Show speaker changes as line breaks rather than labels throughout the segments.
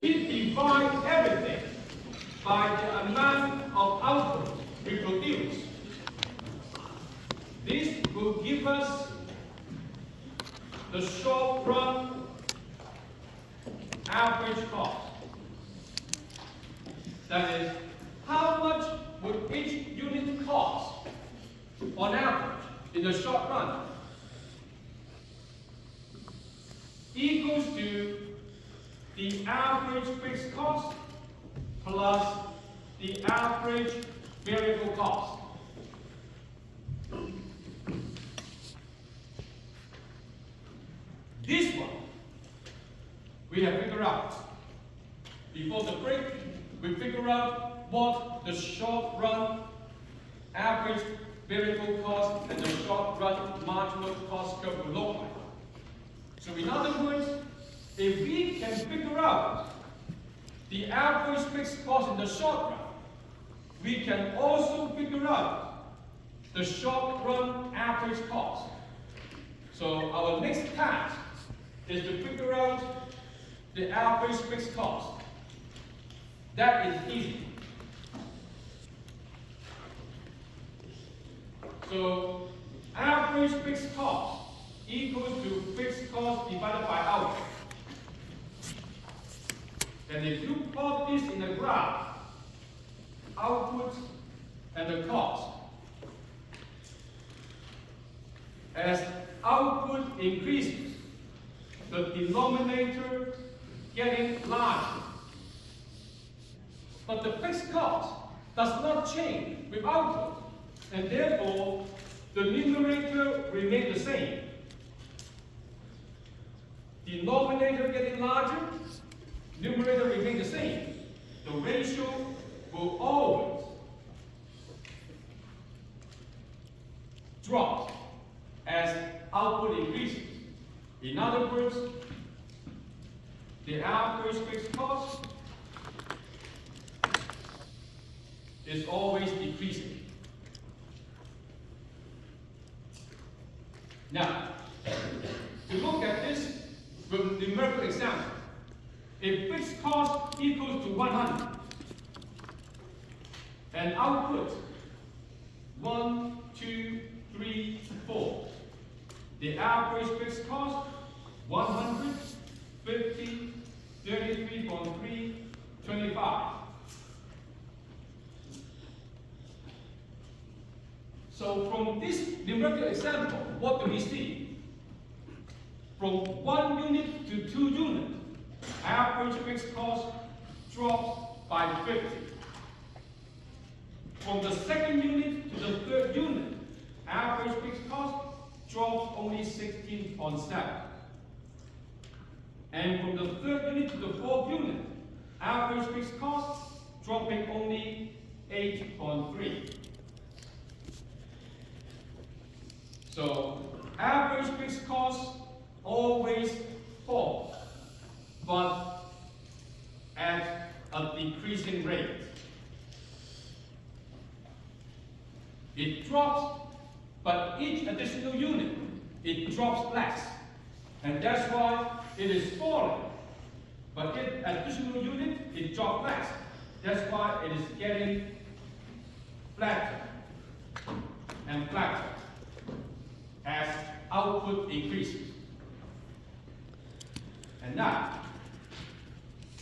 We divide everything by the amount of output we produce. This will give us the short run average cost. That is, how much would each unit cost on average in the short run? Equals to the average fixed cost plus the average variable cost. This one we have figured out. Before the break, we figure out what the short run average variable cost and the short run marginal cost curve will look like. So in other words, if we can figure out the average fixed cost in the short run, we can also figure out the short run average cost. So our next task is to figure out the average fixed cost. That is easy. So average fixed cost equals to fixed cost divided by output. And if you plot this in a graph, output and the cost, as output increases, the denominator getting larger. But the fixed cost does not change with output, and therefore the numerator remains the same. Denominator getting larger, numerator remains the same. The ratio will always drop as output increases. In other words, the average fixed cost is always decreasing. Now, to look at this with a numerical example, if fixed cost equals to 100 and output 1, 2, 3, 4, the average fixed cost 100, 50, 33.3, 25. So from this numerical example, what do we see? From 1 unit to 2 units, average fixed cost drops by 50. From the second unit to the third unit, average fixed cost drops only 16.7. And from the third unit to the fourth unit, average fixed cost dropping only 8.3. So average fixed cost always falls, but at a decreasing rate. It drops, but each additional unit, it drops less. And that's why it is falling. But each additional unit, it drops less. That's why it is getting flatter and flatter as output increases. And now,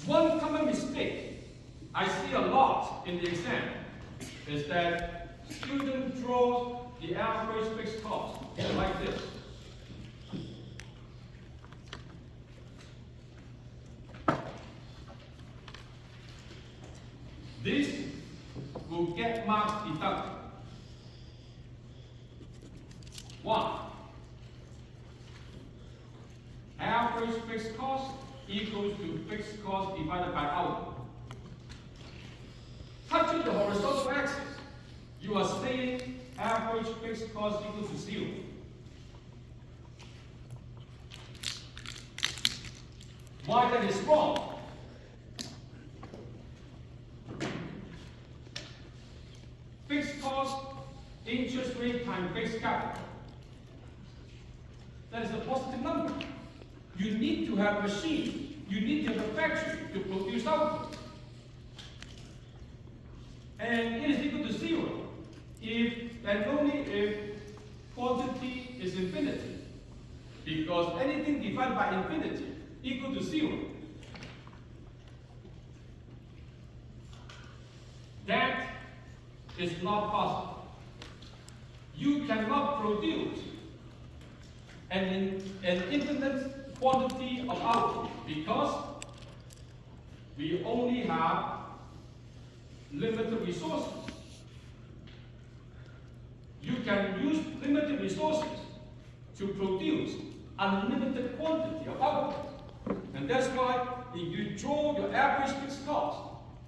one common mistake I see a lot in the exam is that students draw the average fixed cost like this. This will get marks deducted. 1. Average fixed cost equals to fixed cost divided by output. Touching the horizontal axis, you are saying average fixed cost equals to 0. Why that is wrong? Fixed cost, interest rate times fixed capital. That is a positive number. You need to have machines. You need to have a factory to produce output. And it is equal to 0 if and only if quantity is infinity. Because anything divided by infinity equal to 0. That is not possible. You cannot produce an infinite quantity of output because we only have limited resources. You can use limited resources to produce unlimited quantity of output. And that's why if you draw your average fixed cost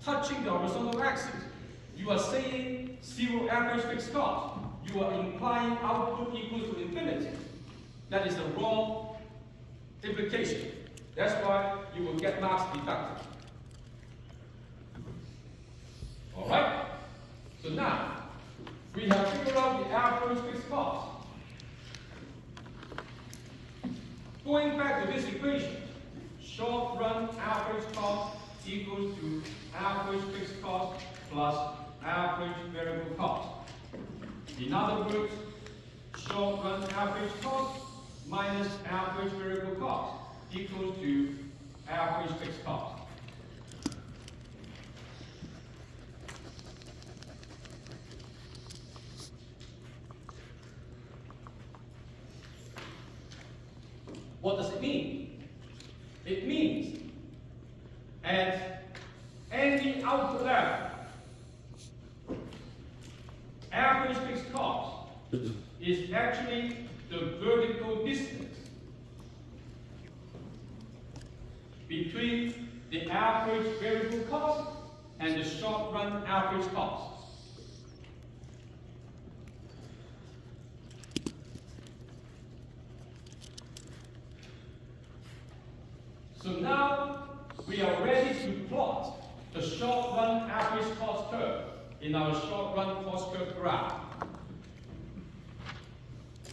touching the horizontal axis, you are saying 0 average fixed cost. You are implying output equals to infinity. That is the wrong implication. That's why you will get marks deducted. Alright? So now, we have figured out the average fixed cost. Going back to this equation, short run average cost equals to average fixed cost plus average variable cost. In other words, short run average cost minus average variable cost equals to average fixed cost. What does it mean? It means at any output level, average fixed cost is actually the vertical distance between the average variable cost and the short run average cost. So now we are ready to plot the short run average cost curve in our short run cost curve graph.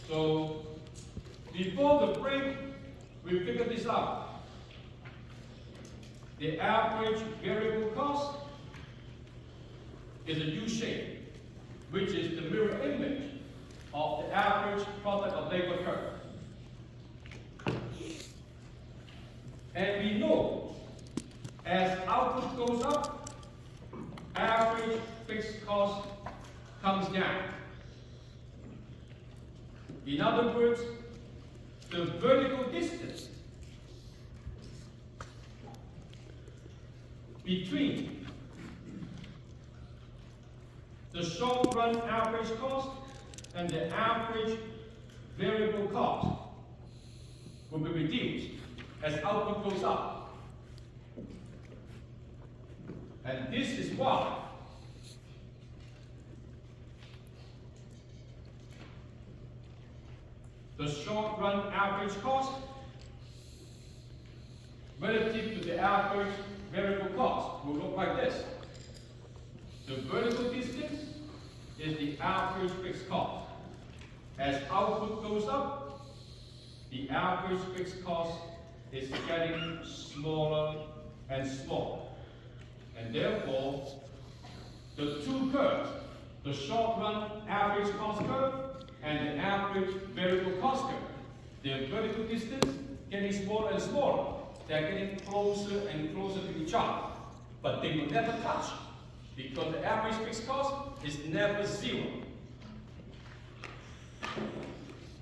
So before the break, we figured this out. The average variable cost is a U shape, which is the mirror image of the average product of labor curve. And we know as output goes up, average fixed cost comes down. In other words, the vertical distance between the short run average cost and the average variable cost will be reduced as output goes up. And this is why the short run average cost relative to the average variable cost will look like this. The vertical distance is the average fixed cost. As output goes up, the average fixed cost is getting smaller and smaller. And therefore, the two curves, the short run average cost curve and the average variable cost curve, their vertical distance getting smaller and smaller. They're getting closer and closer to each other. But they will never touch because the average fixed cost is never 0.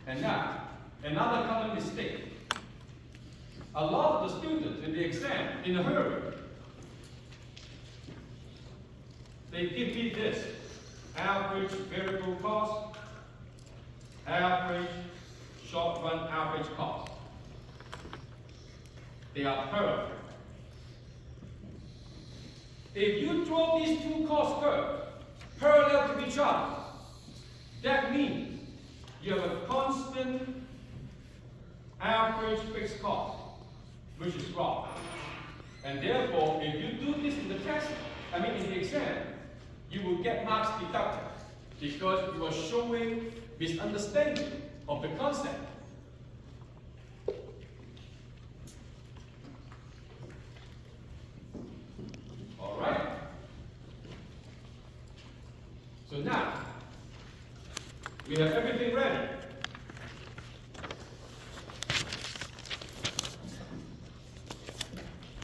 And now, another common mistake. A lot of the students in the exam, in a hurry, they give me this: average variable cost, average short run average cost. They are perfect. If you draw these two cost curves parallel to each other, that means you have a constant average fixed cost, which is wrong. And therefore, if you do this in the test, in the exam, you will get marks deducted because you are showing misunderstanding of the concept. So now, we have everything ready.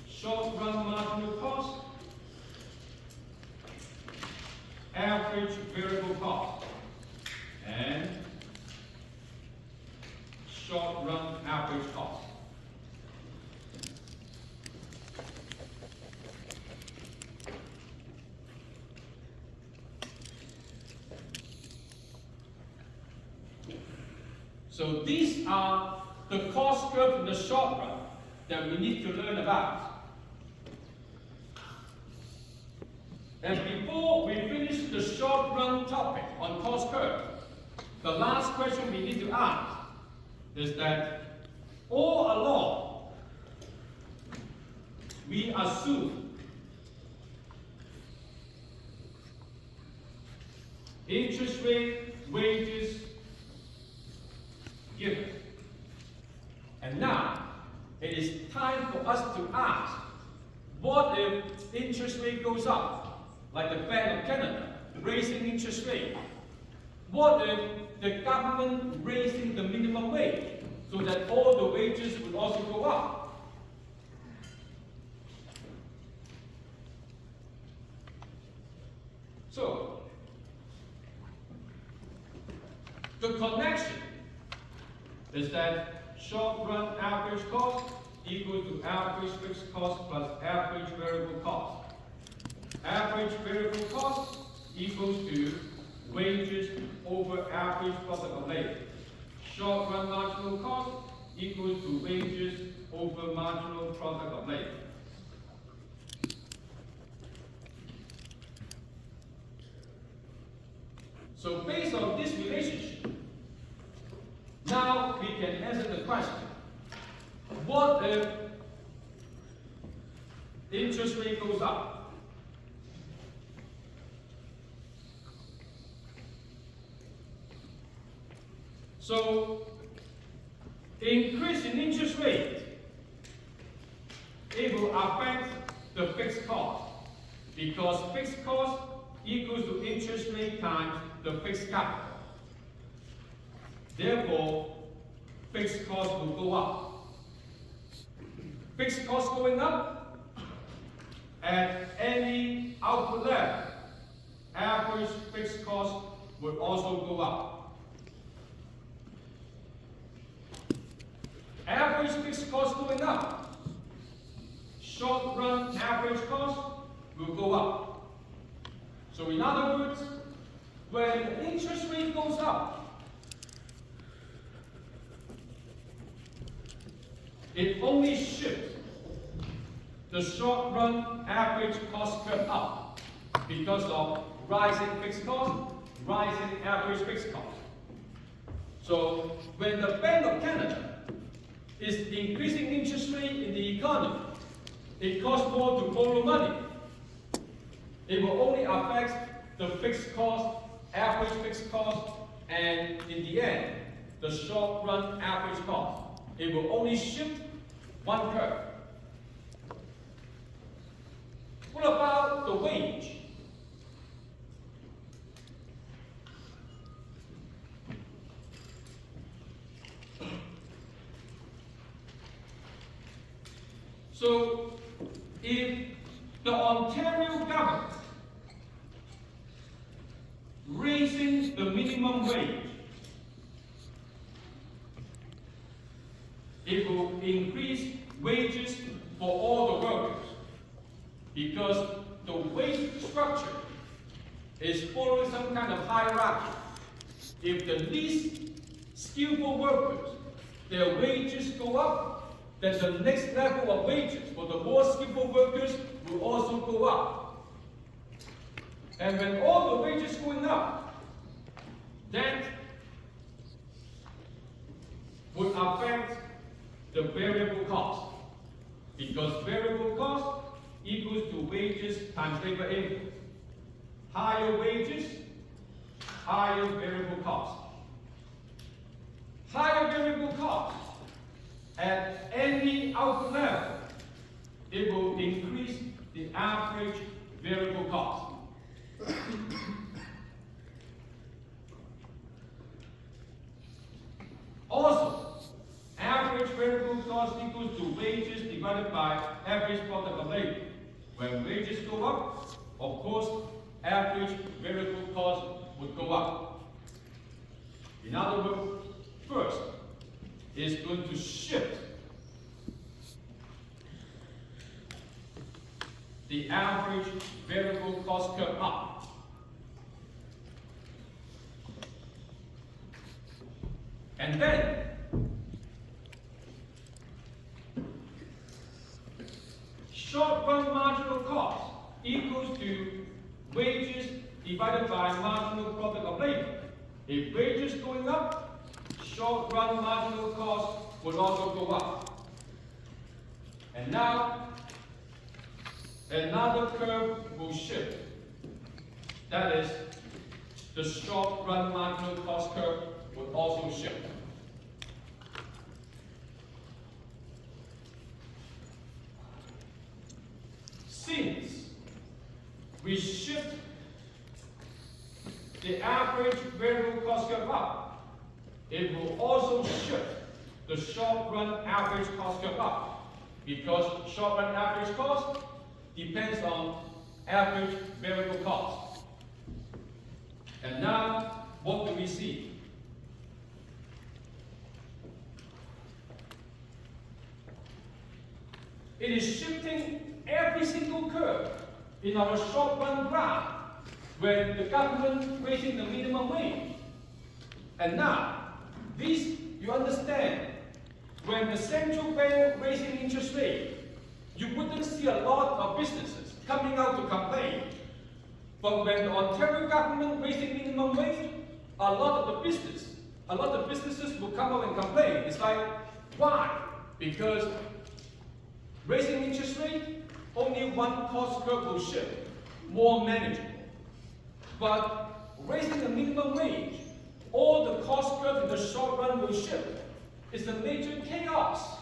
Short run marginal cost, average variable cost, and short run average cost. So these are the cost curve in the short run that we need to learn about. And before we finish the short run topic on cost curve, the last question we need to ask is that all along we assume interest rate, wages given. And now it is time for us to ask, what if interest rate goes up? Like the Bank of Canada raising interest rate. What if the government raising the minimum wage so that all the wages would also go up? So, the connection is that short run average cost equals to average fixed cost plus average variable cost. Average variable cost equals to wages over average profit of labor. Short run marginal cost equals to wages over marginal product of labor. So based on this relationship, now we can answer the question, what if interest rate goes up? So, increase in interest rate, it will affect the fixed cost, because fixed cost equals to interest rate times the fixed capital. Therefore, fixed cost will go up. Fixed cost going up, at any output level, average fixed cost will also go up. Average fixed cost going up, short run average cost will go up. So in other words, when the interest rate goes up, it only shifts the short run average cost curve up because of rising fixed cost, rising average fixed cost. So when the Bank of Canada is increasing interest rate in the economy, it costs more to borrow money. It will only affect the fixed cost, average fixed cost, and in the end, the short run average cost. It will only shift one curve. What about the wage? So, if the Ontario government raising the minimum wage, it will increase wages for all the workers, because the wage structure is following some kind of hierarchy. If the least skillful workers, their wages go up, then the next level of wages for the more skillful workers will also go up. And when all the wages going up, that would affect the variable cost, because variable cost equals to wages times labor input. Higher wages, higher variable cost. Higher variable cost at any output level, it will increase the average variable cost. average product of labor. When wages go up, of course, average variable cost would go up. In other words, first, it's going to shift the average variable cost curve up. And then, short-run marginal cost equals to wages divided by marginal product of labor. If wages going up, short-run marginal cost would also go up. And now, another curve will shift. That is, the short-run marginal cost curve would also shift. Since we shift the average variable cost curve up, it will also shift the short-run average cost curve up, because short-run average cost depends on average variable cost. And now, what do we see? It is shifting every single curve in our short-run graph when the government raising the minimum wage. And now, this you understand, when the central bank raising interest rate, you wouldn't see a lot of businesses coming out to complain. But when the Ontario government raising minimum wage, a lot of businesses will come out and complain. It's like, why? Because raising interest rate, only one cost curve will shift, more manageable. But raising the minimum wage, all the cost curves in the short run will shift. It's a major chaos.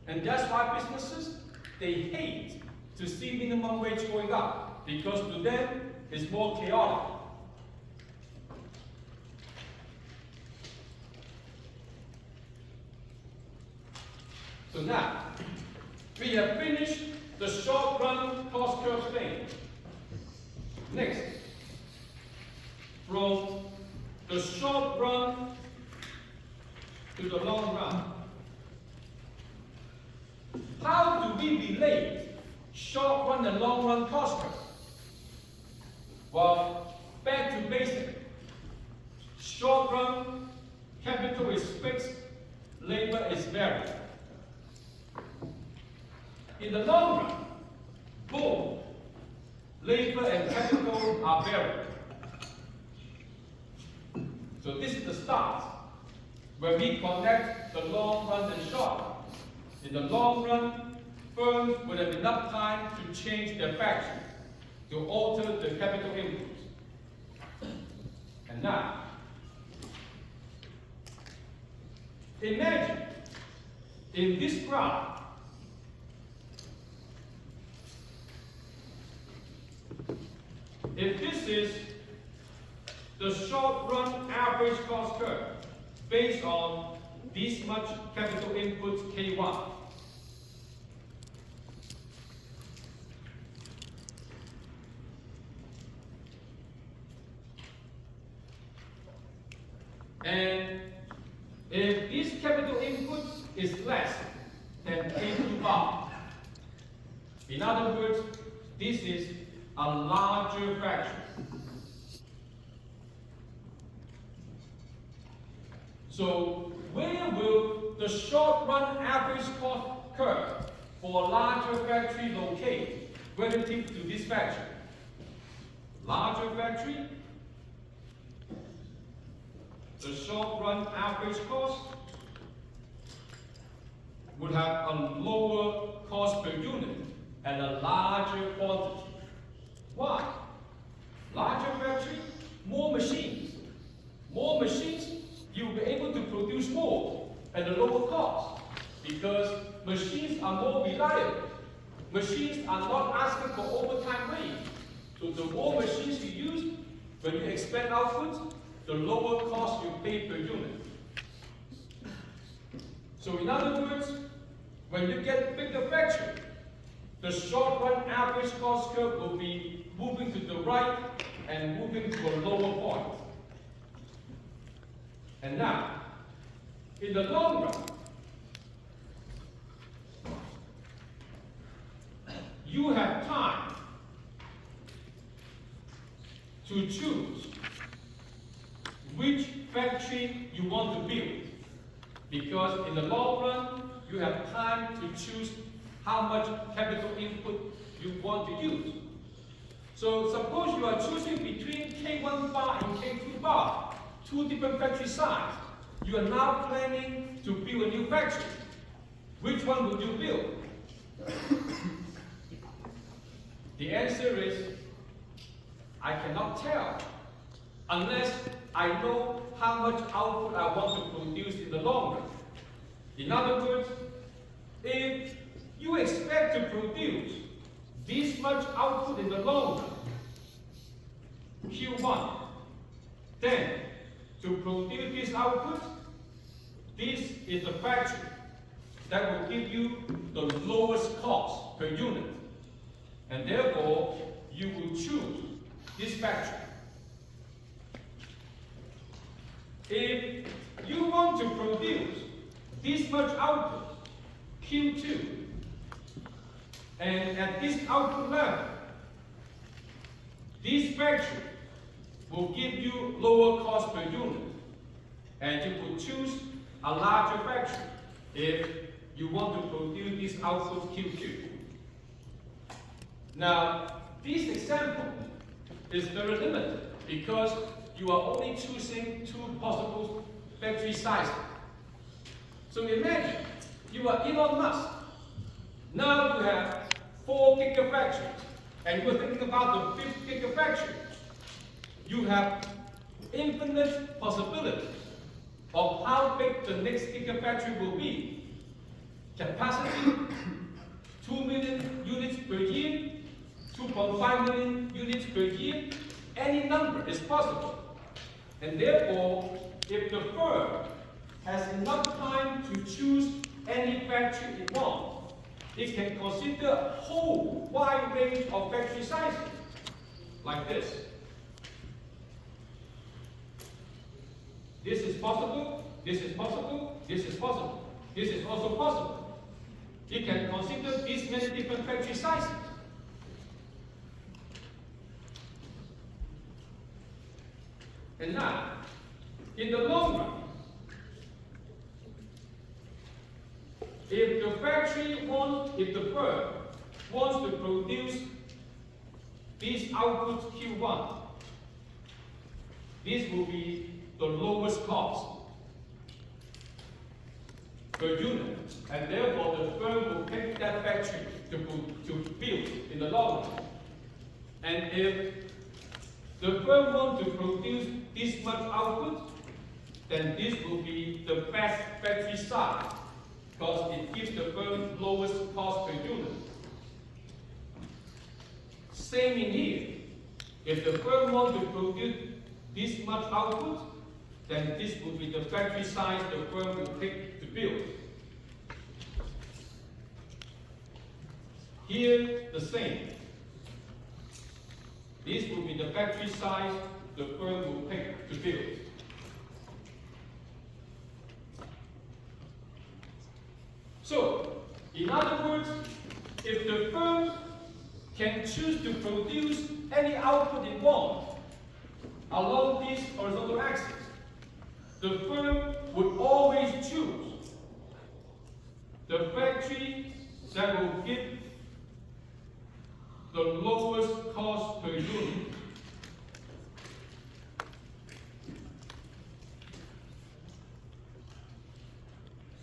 And that's why businesses, they hate to see minimum wage going up, because to them, it's more chaotic. So now, we have finished the short run cost curve thing. Next, from the short run to the long run, how do we relate short run and long run cost curve? Well, back to basic. Short run, capital is fixed, labor is variable. In the long run, both labor and capital are variable. So this is the start, where we connect the long run and short run. In the long run, firms would have enough time to change their factory, to alter the capital inputs. And now, imagine in this graph, if this is the short-run average cost curve based on this much capital inputs K1, and if this capital input is less than K2 bar, in other words, this is a larger factory. So where will the short-run average cost curve for a larger factory locate relative to this factory? Larger factory, the short-run average cost would have a lower cost per unit and a larger quantity. Why? Larger factory, more machines. More machines, you'll be able to produce more at a lower cost, because machines are more reliable. Machines are not asking for overtime wage. So the more machines you use, when you expand output, the lower cost you pay per unit. So in other words, when you get bigger factory, the short run average cost curve will be moving to the right and moving to a lower point. And now, in the long run, you have time to choose which factory you want to build. Because in the long run, you have time to choose how much capital input you want to use. So suppose you are choosing between K1 bar and K2 bar, two different factory sites. You are now planning to build a new factory. Which one would you build? The answer is, I cannot tell unless I know how much output I want to produce in the long run. In other words, if you expect to produce this much output in the long run, Q1, then to produce this output, this is the factory that will give you the lowest cost per unit. And therefore, you will choose this factory. If you want to produce this much output, Q2, and at this output level, this factory will give you lower cost per unit, and you could choose a larger factory if you want to produce this output Q2. Now, this example is very limited because you are only choosing two possible factory sizes. So imagine you are Elon Musk. Now you have 4 gigafactories, and you're thinking about the 5th gigafactory. You have infinite possibilities of how big the next gigafactory will be. Capacity, 2 million units per year, 2.5 million units per year, any number is possible. And therefore, if the firm has enough time to choose any factory it wants, it can consider a whole wide range of factory sizes, like this. This is possible, this is possible, this is possible, this is also possible. You can consider these many different factory sizes. And now, in the long run, if the firm wants to produce this output Q1, this will be the lowest cost per unit, and therefore the firm will pick that factory to build in the long run. And if the firm wants to produce this much output, then this will be the best factory size because it gives the firm lowest cost per unit. Same in here. If the firm wants to produce this much output, then this will be the factory size the firm will pick to build. Here, the same. This will be the factory size the firm will pick to build. So, in other words, if the firm can choose to produce any output it wants along this horizontal axis, the firm would always choose the factory that will give the lowest cost per unit.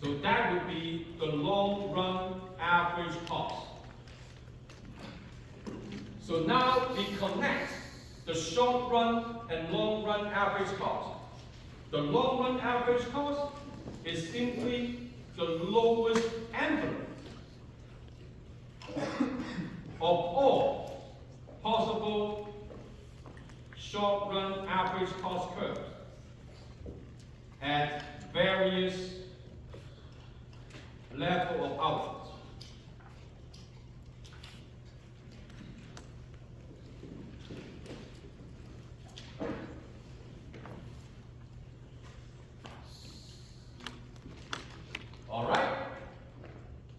So that would be the long run average cost. So now we connect the short run and long run average cost. The long run average cost is simply the lowest envelope of all possible short run average cost curves at various level of output.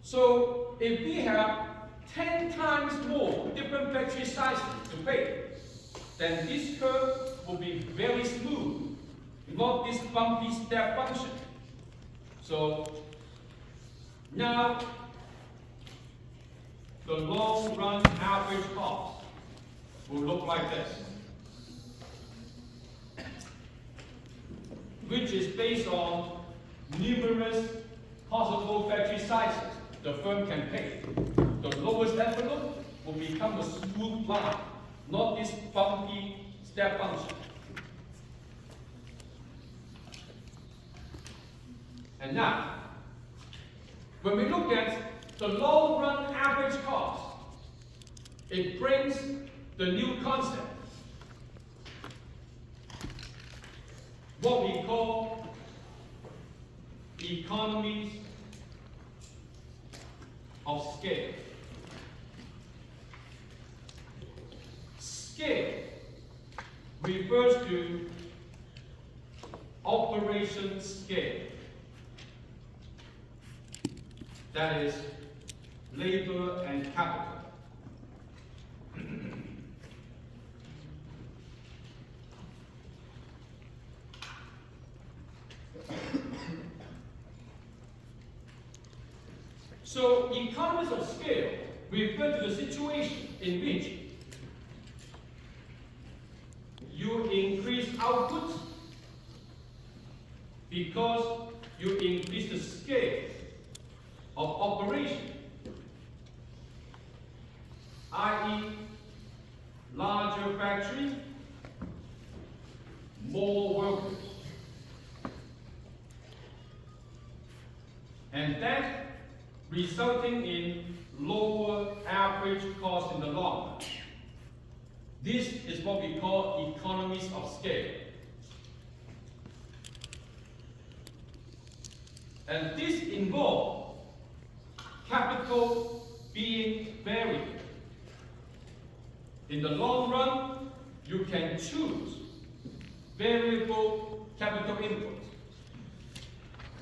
So if we have 10 times more different factory sizes to pay, then this curve will be very smooth, not this bumpy step function. So now the long run average cost will look like this, which is based on numerous possible factory sizes the firm can pay. The lowest envelope will become a smooth line, not this bumpy step function. And now, when we look at the long run average cost, it brings the new concept, what we call economies of scale. Scale refers to operation scale. That is labor and capital. So, economies of scale refer to the situation in which you increase output because you increase the scale of operation, i.e., larger factory, more workers, and that resulting in lower average cost in the long run. This is what we call economies of scale. And this involves capital being variable. In the long run, you can choose variable capital input.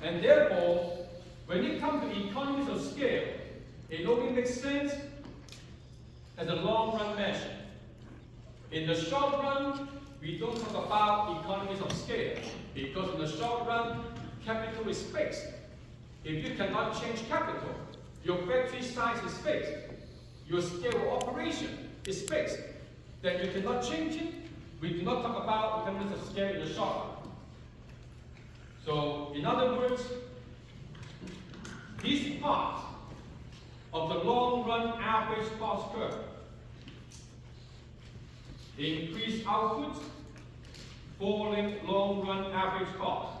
And therefore, when it comes to economies of scale, it only makes sense as a long-run measure. In the short run, we don't talk about economies of scale, because in the short run, capital is fixed. If you cannot change capital, your factory size is fixed, your scale of operation is fixed, then you cannot change it. We do not talk about economies of scale in the short run. So, in other words, this part of the long-run average cost curve, increased output, falling long-run average cost,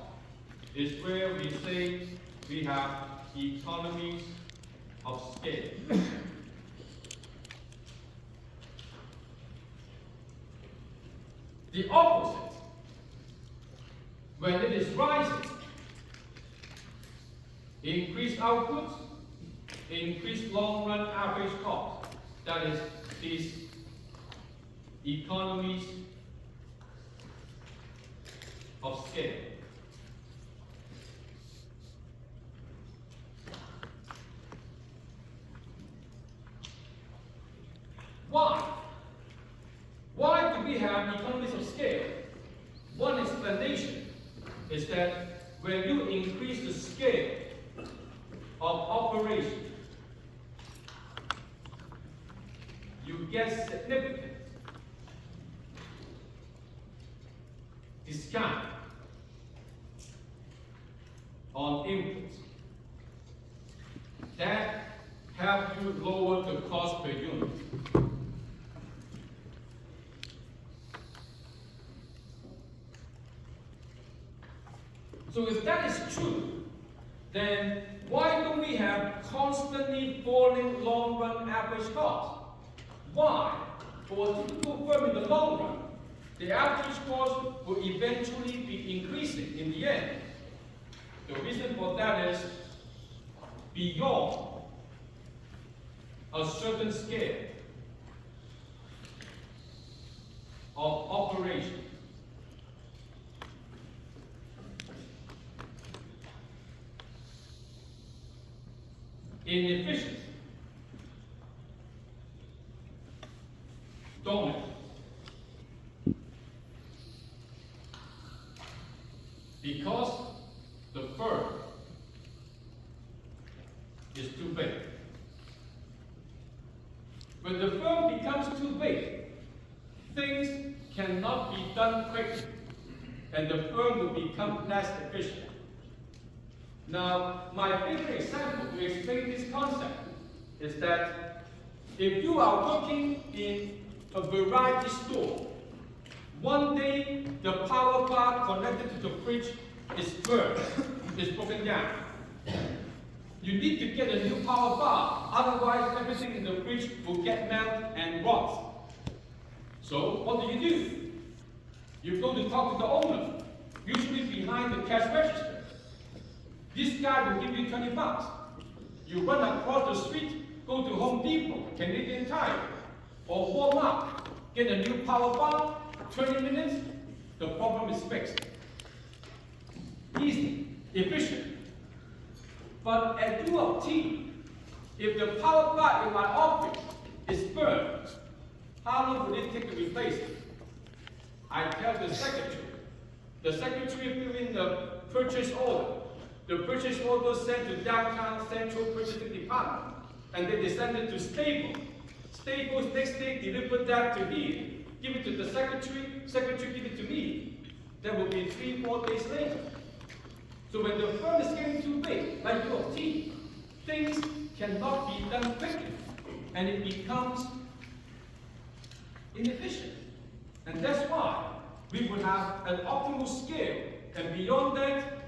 is where we say we have economies of scale. The opposite, when it is rising, increased output, increased long-run average cost. That is these economies of scale. Why? Why do we have economies of scale? One explanation is that when you increase the scale of operation, you get significant discount on inputs. That helps you lower the cost per unit. So if that is true, then why don't we have constantly falling long-run average cost? Why? For a typical firm in the long run, the average cost will eventually be increasing in the end. The reason for that is beyond a certain scale of operation. inefficient, dominant. Because the firm is too big. When the firm becomes too big, things cannot be done quickly, and the firm will become less efficient. Now, my favorite example to explain this concept is that if you are working in a variety store, one day the power bar connected to the fridge is burned, is broken down. You need to get a new power bar, otherwise everything in the fridge will get melted and rot. So what do? You go to talk to the owner, usually behind the cash register. This guy will give you 20 bucks. You run across the street, go to Home Depot, Canadian Tire, or Walmart, get a new power bar, 20 minutes, the problem is fixed. Easy, efficient. But at U of T, if the power bar in my office is burned, how long will it take to replace it? I tell the secretary. The secretary fill in the purchase order. The purchase order sent to downtown central purchasing department, and then they send it to Staples. Staples next day deliver that to here. Give it to the secretary, secretary give it to me. That will be 3-4 days later. So when the firm is getting too big, like U of T, things cannot be done quickly, and it becomes inefficient. And that's why we will have an optimal scale, and beyond that,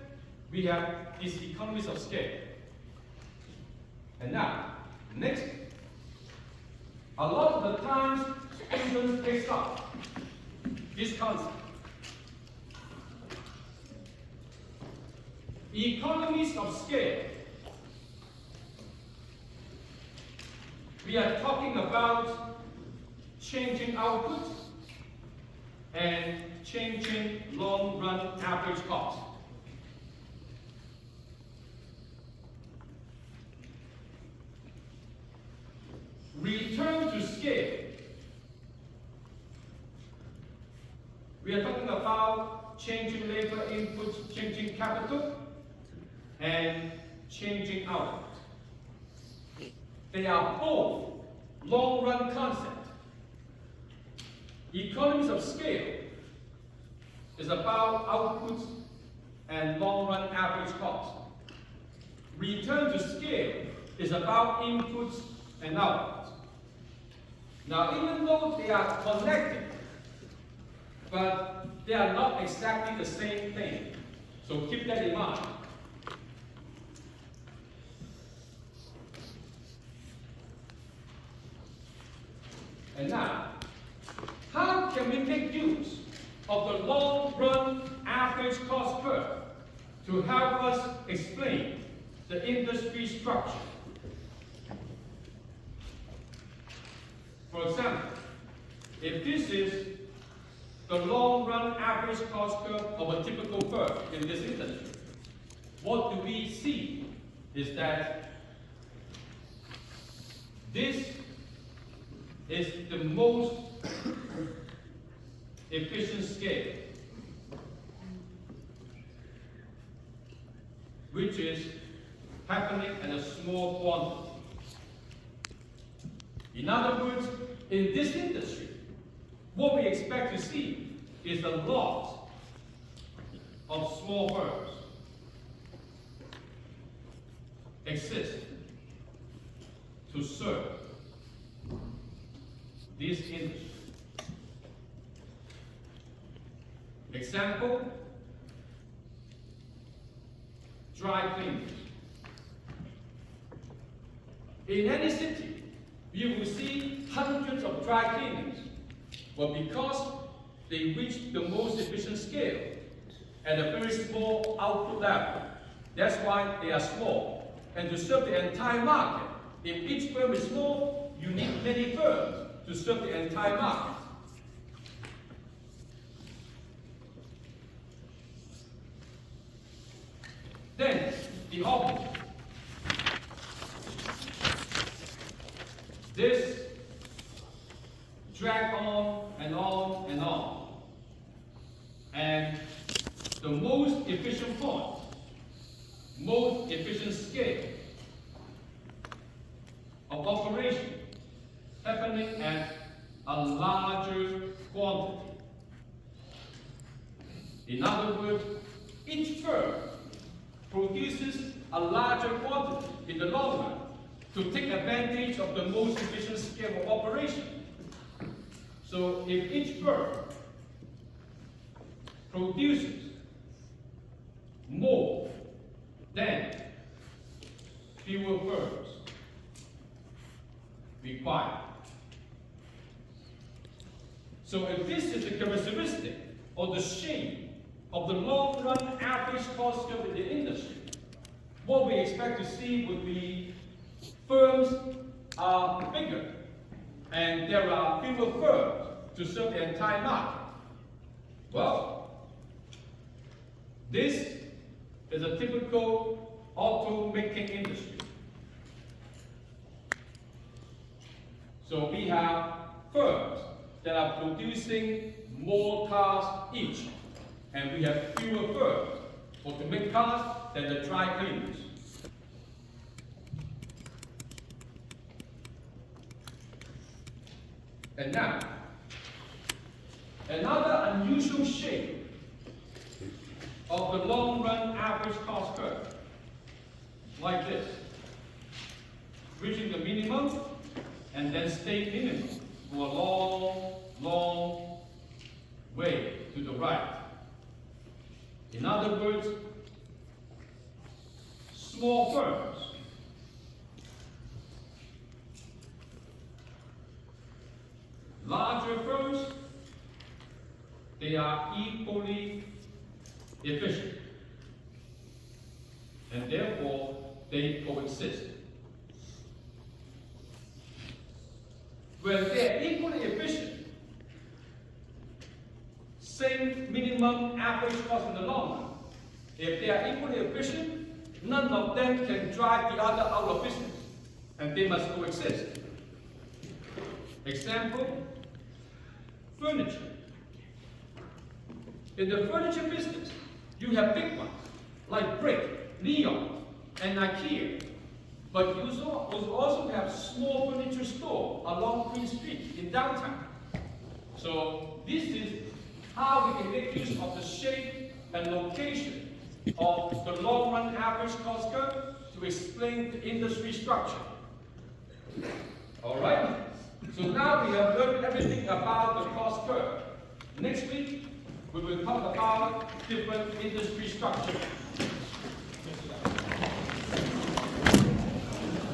we have these economies of scale. And now, next, a lot of the times, students pick up this concept. Economies of scale. We are talking about changing output and changing long-run average cost. Return to scale. We are talking about changing labor inputs, changing capital, and changing output. They are both long-run concepts. Economies of scale is about output and long-run average cost. Return to scale is about inputs and outputs. Now, even though they are connected, but they are not exactly the same thing. So keep that in mind. And now, how can we make use of the long-run average cost curve to help us explain the industry structure? For example, if this is the long-run average cost curve of a typical firm in this industry, what do we see is that this is the most efficient scale, which is happening at a small quantity. In other words, in this industry, what we expect to see is a lot of small firms exist to serve this industry. Example, dry cleaners. In any city, you will see hundreds of dry cleaners. But because they reach the most efficient scale at a very small output level, that's why they are small. And to serve the entire market, if each firm is small, you need many firms to serve the entire market. Then, the opposite. drag on and on and on. And the most efficient point, most efficient scale of operation happening at a larger quantity. In other words, each firm produces a larger quantity in the long run to take advantage of the most efficient scale of operation. So if each firm produces more than fewer firms required. So if this is the characteristic or the shape of the long-run average cost curve in the industry, what we expect to see would be firms are bigger and there are fewer firms to serve the entire market. Well, this is a typical auto-making industry. So we have firms that are producing more cars each, and we have fewer firms to make cars than the dry cleaners. And now, another unusual shape of the long-run average cost curve, like this, reaching the minimum and then stay minimum for a long, long way to the right. In other words, small firms larger firms, they are equally efficient, and therefore they coexist. When they are equally efficient, same minimum average cost in the long run. If they are equally efficient, none of them can drive the other out of business, and they must coexist. Example, furniture. In the furniture business, you have big ones like Brick, Leon, and IKEA. But you also have small furniture store along Queen Street in downtown. So this is how we can make use of the shape and location of the long-run average cost curve to explain the industry structure. All right? So now we have learned everything about the cost curve. Next week, we will talk about different industry structures.